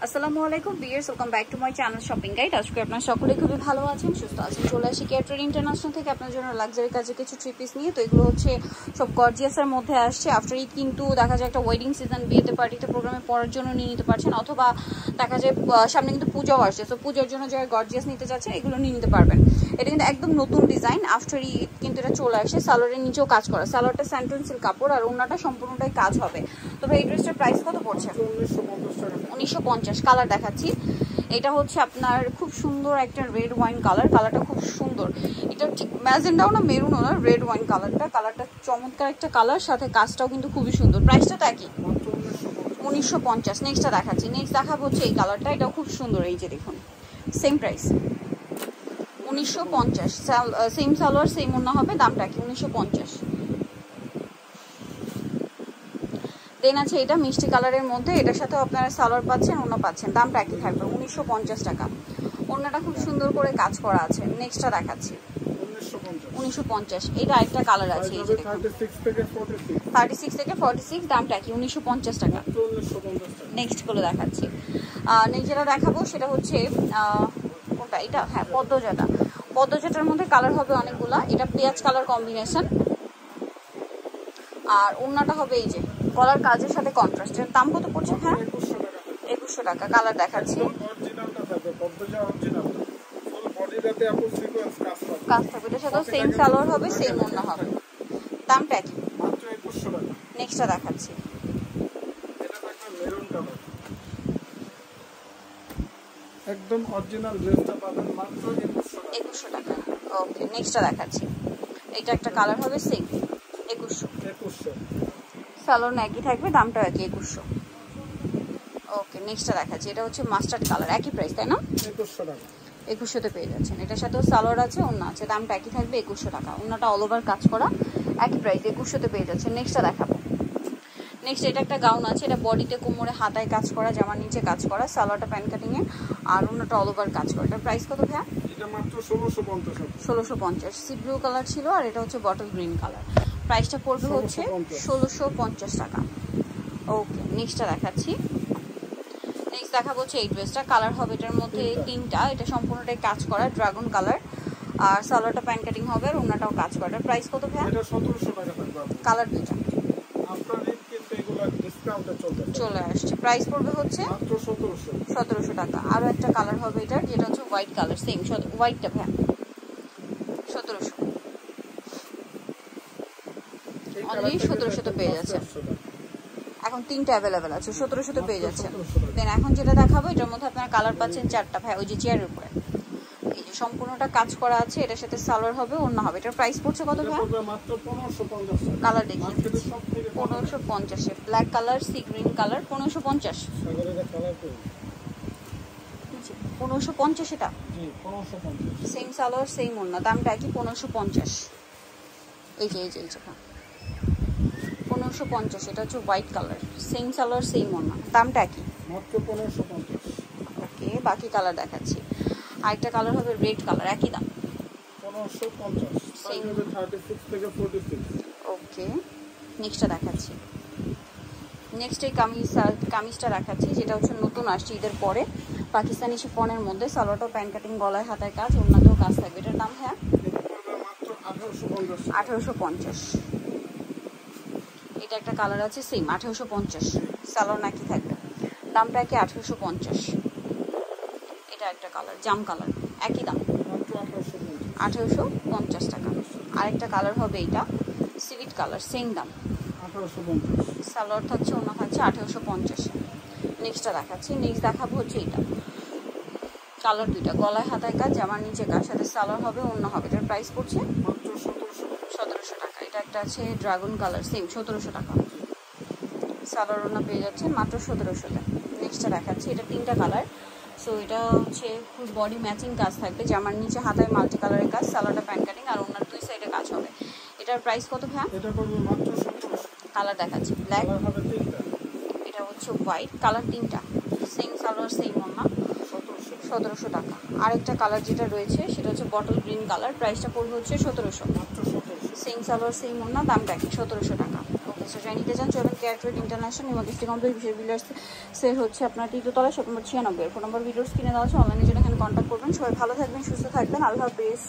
আসসালামু আলাইকুম viewers, welcome back to my channel shopping guide. আজকে আপনারা সকলে খুবই ভালো আছেন, সুস্থ আছেন। চলে আসি কেয়ারটের ইন্টারন্যাশনাল থেকে আপনার জন্য লাক্সারি কাজে কিছু থ্রি পিস নিয়ে। তো এগুলো হচ্ছে সব গর্জিয়াসের মধ্যে আসছে। আফটার ঈদ কিন্তু দেখা যায় একটা ওয়েডিং সিজন, বিয়েতে পার্টিতে প্রোগ্রামে পরার জন্য নিয়ে নিতে পারছেন, অথবা দেখা যায় সামনে কিন্তু পুজোও আসছে, তো পুজোর জন্য যারা গর্জিয়াস নিতে চাচ্ছেন এগুলো নিয়ে নিতে পারবেন। এটা কিন্তু একদম নতুন ডিজাইন, আফটার ঈদ কিন্তু এটা চলে আসে। সালোয়ারের নিচেও কাজ করা, সালোয়ারটা স্যান্টন সিল্ক কাপড় আর ওড়নাটা সম্পূর্ণটাই কাজ হবে। তো ভাই এই ড্রেসটার প্রাইস কত পড়ছে? 1950। কালার দেখাচ্ছি, এটা হচ্ছে আপনার খুব সুন্দর একটা রেড ওয়াইন কালার, কালারটা খুব সুন্দর। এটা ঠিক ম্যাজেন্ডাও না মেরুনও না, রেড ওয়াইন কালারটা চমৎকার একটা কালার, সাথে কাজটাও কিন্তু খুবই সুন্দর। প্রাইসটা তো একই, 1950। নেক্সটটা দেখাচ্ছি, নেক্সট দেখাবো হচ্ছে এই কালারটা, এটাও খুব সুন্দর। এই যে দেখুন, same price 1950। Same salwar same ওড়না হবে, দামটা কি 1950। দেন আছে এটা মিষ্টি কালারের মধ্যে, এটার সাথে আপনারা সালোয়ার পাচ্ছেন, ওড়না পাচ্ছেন, দামটা একই থাকবে 1950 টাকা। ওড়নাটা খুব সুন্দর করে কাজ করা আছে। নেক্সটটা দেখাচ্ছি 1950। এটা আরেকটা কালার আছে, এই যে দেখুন 36 থেকে 46, দামটা কি 1950 টাকা। নেক্সট গুলো দেখাচ্ছি, নেক্সট যেটা দেখাবো সেটা হচ্ছে কোনটা, এটা হ্যাঁ পদ্মজাটার মধ্যে কালার হবে অনেকগুলা। এটা পেঁয়াজ কালার কম্বিনেশন, আর ওড়নাটা হবে এই যে গলার কাজের সাথে কন্ট্রাস্ট। এর দাম কত পড়ছে? হ্যাঁ 2100 টাকা। কালার দেখাচ্ছি, কাজ থাকবে, এটার সাথে সেম সালোয়ার হবে, সেম ওড়না হবে, দামটা একই। নেক্সটটা দেখাচ্ছি, একদম অরিজিনাল ড্রেসটা পাবেন মাত্র 2100 টাকা। ওকে, নেক্সটটা দেখাচ্ছি, এটা একটা কালার হবে সেম 2100। সালোয়ার একই থাকবে, দামটাও একই 2100। ওকে, নেক্সটটা দেখাচ্ছি, এটা হচ্ছে মাস্টার্ড কালার, একই প্রাইস তাই না? 2100 টাকা। 2100তে পেয়ে যাচ্ছেন। এটার সাথেও সালোয়ার আছে, ওড়না আছে, দামটা একই থাকবে 2100 টাকা। ওড়নাটা অল ওভার কাজ করা, একই প্রাইস 2100তে পেয়ে যাচ্ছেন। নেক্সটটা দেখাবো, নেক্সট এটা একটা গাউন আছে, এটা বডিতে কোমরে হাতায় কাজ করা, জামার নিচে কাজ করা, সালোয়ারটা প্যান্ট কাটিং এ, আর ওড়নাটা অল ওভার কাজ করা। এটার প্রাইস কত ভাইয়া? এটা মাত্র 1650। 1650। সি ব্লু কালার ছিল, আর এটা হচ্ছে বটল গ্রিন কালার। প্রাইসটা পড়বে হচ্ছে 1650 টাকা। ওকে, নেক্সটটা দেখাচ্ছি, নেক্সট দেখাবো হচ্ছে এই ড্রেসটা। কালার হবে এটার মধ্যে তিনটা, এটা সম্পূর্ণটাই কাজ করা ড্রাগন কালার, আর সালোয়ারটা প্যান্ট কাটিং হবে, আর ওড়নাটাও কাজ করা। এটার প্রাইস কত ভাইয়া? এটা 1700 টাকা থাকবে। কালার দুইটা আপনার ঈদ কিন্তু এগুলা ডিসকাউন্টে চলে আসছে। প্রাইস পড়বে হচ্ছে মাত্র 1700 টাকা। আরো একটা কালার হবে এটার, যেটা হচ্ছে হোয়াইট কালার, সেম হোয়াইটটা ভাইয়া 1700, অনলি 1700তে পেয়ে যাচ্ছে। এখন তিনটা অ্যাভেলেবেল আছে, 1700তে পেয়ে যাচ্ছেন। দেন এখন যেটা দেখাবো, এটার মধ্যে আপনারা কালার পাচ্ছেন চারটা ভাই, ওই যে চেয়ারের উপরে এই যে সম্পূর্ণটা কাজ করা আছে, এটার সাথে সালোয়ার হবে, ওড়না হবে। এটার প্রাইস পড়ছে কত ভাই? মাত্র 1550। কালার দেখিয়ে 1550 A black colour, C green colour, 1550। সাগরের কালার কই? 1550 এটা? জি 1550। সেম সালোয়ার সেম ওড়না, দামটা কি 1550। এই যে 1550। এটা হচ্ছে white colour, same salwar same ওড়না, দামটা কি মাত্র 1550। ওকে, বাকি কালার দেখাচ্ছি। আরেকটা কালার হবে রেড কালার, একই দাম 1550। সাইজ হবে 36 থেকে 46। ওকে, নেক্সটটা দেখাচ্ছি, নেক্সট এই কামিজটা দেখাচ্ছি, যেটা হচ্ছে নতুন আসছে ঈদের পরে, পাকিস্তানি শিফনের মধ্যে, সালোয়ারটাও প্যান্ট কাটিং, গলায় হাতায় কাজ, ওড়নাতেও কাজ থাকবে। এটার দাম হ্যাঁ মাত্র 1850। 1850। এটা একটা কালার আছে সেম 1850, সালোয়ার নাকি থাকবে, দামটা কি 1850। এটা একটা কালার জাম কালার, একই দাম মাত্র 1850 টাকা। আরেকটা কালার হবে এটা সিভিট কালার, সেম দাম 1850। সালোয়ার থাকছে, ওড়না থাকছে 1850। নেক্সটটা দেখাচ্ছি, নেক্সট দেখাবো হচ্ছে এটা, কালার দুইটা, গলায় হাতায় কাজ, জামার নিচে কাজ, সাথে সালোয়ার হবে, ওড়না হবে। এটার প্রাইস পড়ছে মাত্র 1700 টাকা। এটা একটা আছে ড্রাগন কালার, সেম 1700 টাকা। সালোয়ার ওড়না পেয়ে যাচ্ছেন মাত্র 1700-তে। নেক্সটটা দেখাচ্ছি, এটা তিনটা কালার, সো এটা হচ্ছে ফুল বডি ম্যাচিং কাজ থাকবে, জামার নিচে হাতায় মাল্টি কালারের কাজ, সালোয়ারটা প্যান্ট কাটিং, আর ওড়নার দুই সাইডে কাজ হবে। এটার প্রাইস কত ভাই? এটা পড়বে মাত্র 1700। কালার দেখাচ্ছি, ব্ল্যাক, কালার হবে তিনটা, এটা হচ্ছে হোয়াইট কালার, তিনটা সেম সালোয়ার সেম ওড়না, 1700 টাকা। আরেকটা কালার যেটা রয়েছে সেটা হচ্ছে বটল গ্রিন কালার, প্রাইসটা পড়বে হচ্ছে 1700, মাত্র 1700। সেম সালোয়ার সেম ওড়না, দামটা কি 1700 টাকা। সো যাই নিতে চান চলবেন care trade international emergency complex বিশেষ বিল্ডার্সের হচ্ছে আপনার তৃতীয়তলা shop number 96 phone number videos কিনে দেওয়া আছে অনলাইনে জন্য এখানে কন্ট্যাক্ট করবেন সবাই ভালো থাকবেন সুস্থ থাকবেন আল্লাহ হাফেজ